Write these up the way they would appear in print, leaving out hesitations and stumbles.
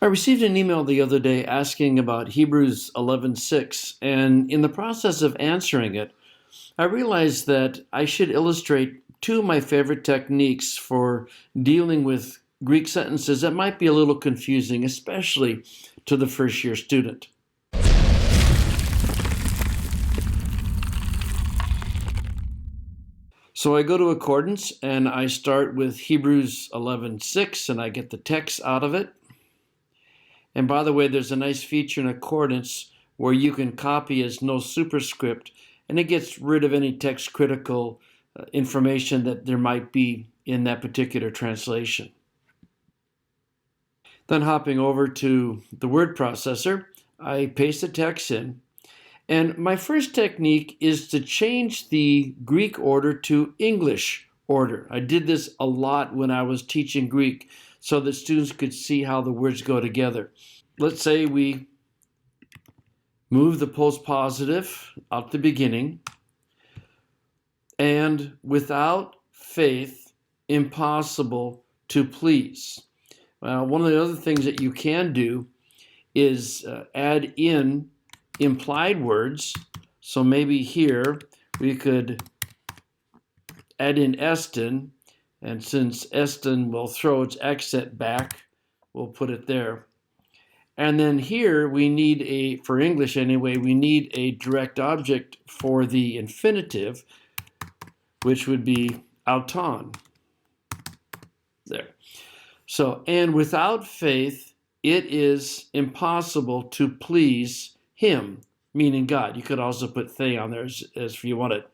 I received an email the other day asking about Hebrews 11:6, and in the process of answering it, I realized that I should illustrate two of my favorite techniques for dealing with Greek sentences that might be a little confusing, especially to the first year student. So I go to Accordance and I start with Hebrews 11:6 and I get the text out of it. And by the way, there's a nice feature in Accordance where you can copy as no superscript, and it gets rid of any text critical information that there might be in that particular translation. Then hopping over to the word processor, I paste the text in. And my first technique is to change the Greek order to English order. I did this a lot when I was teaching Greek so that students could see how the words go together. Let's say we move the postpositive out the beginning, and without faith, impossible to please. One of the other things that you can do is add in implied words. So maybe here we could add in Eston, and since Eston will throw its accent back, we'll put it there. And then here we need for English anyway, we need a direct object for the infinitive, which would be auton. There. So, and without faith, it is impossible to please him, meaning God. You could also put they on there as if you wanted.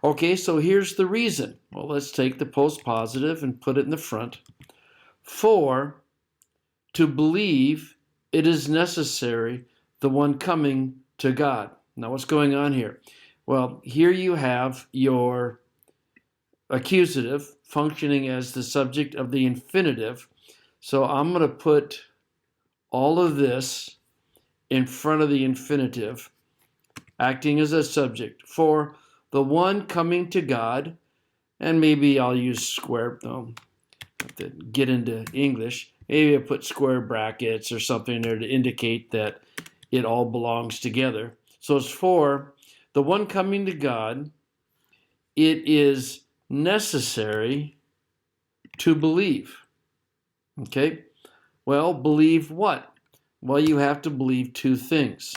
Okay, so here's the reason. Well, let's take the postpositive and put it in the front. For to believe it is necessary the one coming to God. Now, what's going on here? Well, here you have your accusative functioning as the subject of the infinitive. So I'm going to put all of this in front of the infinitive, acting as a subject. For the one coming to God, and maybe I'll use square, to get into English, maybe I put square brackets or something there to indicate that it all belongs together. So it's for the one coming to God, it is necessary to believe. Okay? Well, believe what? Well, you have to believe two things.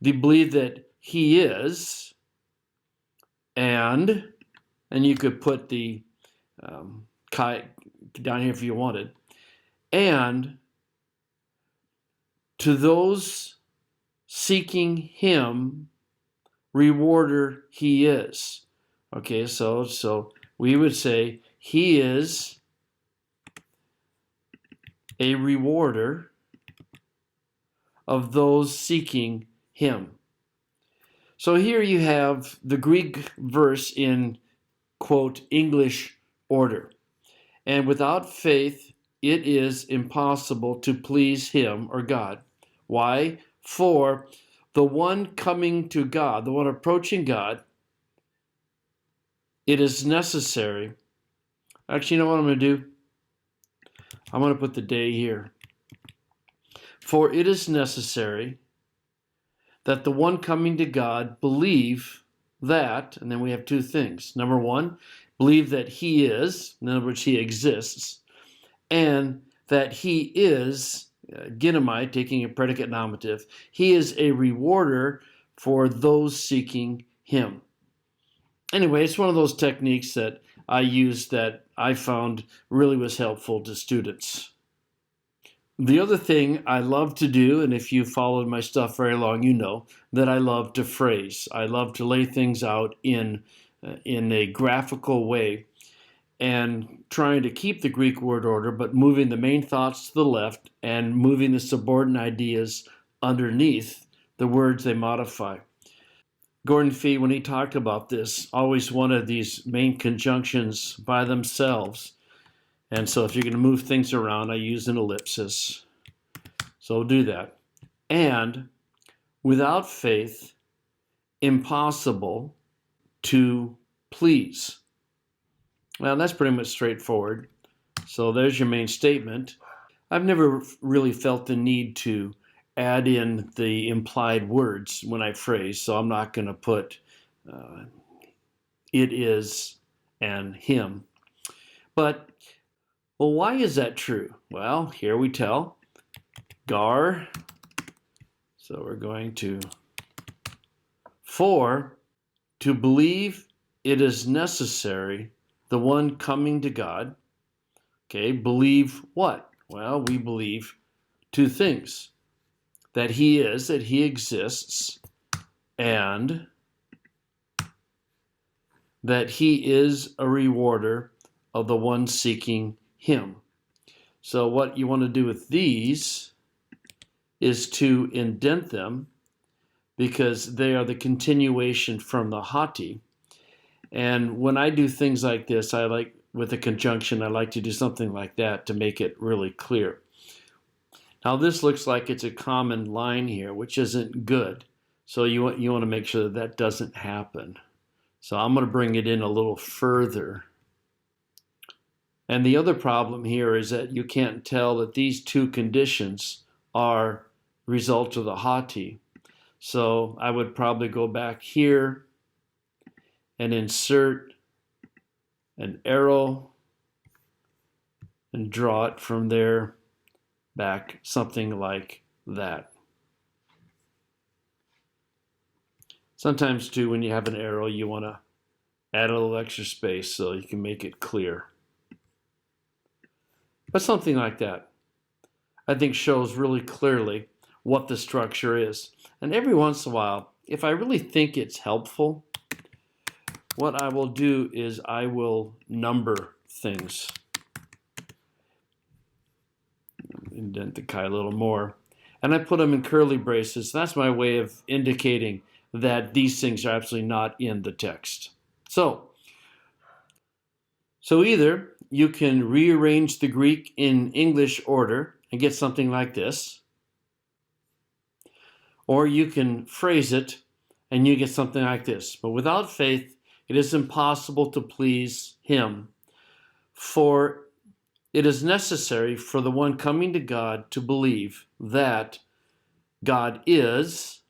You believe that he is, and you could put the down here if you wanted, and to those seeking him, rewarder he is. Okay, so we would say he is a rewarder of those seeking him. So here you have the Greek verse in, quote, English order. And without faith, it is impossible to please him or God. Why? For the one coming to God, the one approaching God, it is necessary. Actually, you know what I'm going to do? I'm going to put the day here. For it is necessary that the one coming to God believe that, and then we have two things. Number one, believe that he is, in other words, he exists, and that he is, ginomai, taking a predicate nominative, he is a rewarder for those seeking him. Anyway, it's one of those techniques that I used that I found really was helpful to students. The other thing I love to do, and if you followed my stuff very long, you know that I love to phrase. I love to lay things out in a graphical way and trying to keep the Greek word order, but moving the main thoughts to the left and moving the subordinate ideas underneath the words they modify. Gordon Fee, when he talked about this, always wanted these main conjunctions by themselves. And so if you're going to move things around, I use an ellipsis. So I'll do that. And without faith, impossible to please. Well, that's pretty much straightforward. So there's your main statement. I've never really felt the need to add in the implied words when I phrase, so I'm not going to put it is and him. But, well, why is that true? Well, here we tell. Gar. So we're going to, for to believe it is necessary, the one coming to God. Okay, believe what? Well, we believe two things. That he is, that he exists, and that he is a rewarder of the one seeking him. So what you want to do with these is to indent them, because they are the continuation from the hoti. And when I do things like this, I like, with a conjunction, I like to do something like that to make it really clear. Now this looks like it's a common line here, which isn't good. So you want to make sure that that doesn't happen. So I'm going to bring it in a little further. And the other problem here is that you can't tell that these two conditions are result of the hoti. So I would probably go back here and insert an arrow and draw it from there back, something like that. Sometimes too, when you have an arrow, you want to add a little extra space so you can make it clear. But something like that, I think, shows really clearly what the structure is. And every once in a while, if I really think it's helpful, what I will do is I will number things. Indent the chi a little more. And I put them in curly braces. That's my way of indicating that these things are absolutely not in the text. So either you can rearrange the Greek in English order and get something like this, or you can phrase it and you get something like this. But without faith, it is impossible to please him. For it is necessary for the one coming to God to believe that God is,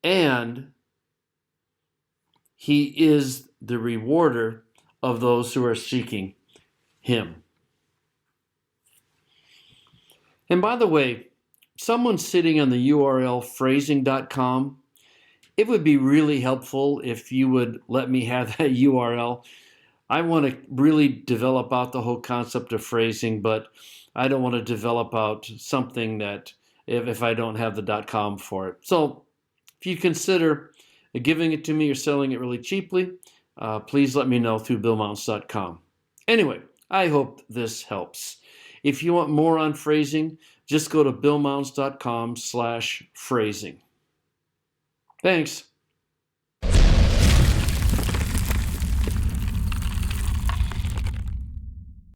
and he is the rewarder of those who are seeking him. And by the way, someone sitting on the URL phrasing.com, it would be really helpful if you would let me have that URL. I want to really develop out the whole concept of phrasing, but I don't want to develop out something that if I don't have the .com for it. So if you consider giving it to me or selling it really cheaply, please let me know through billmounts.com. Anyway, I hope this helps. If you want more on phrasing, just go to billmounts.com/phrasing. Thanks.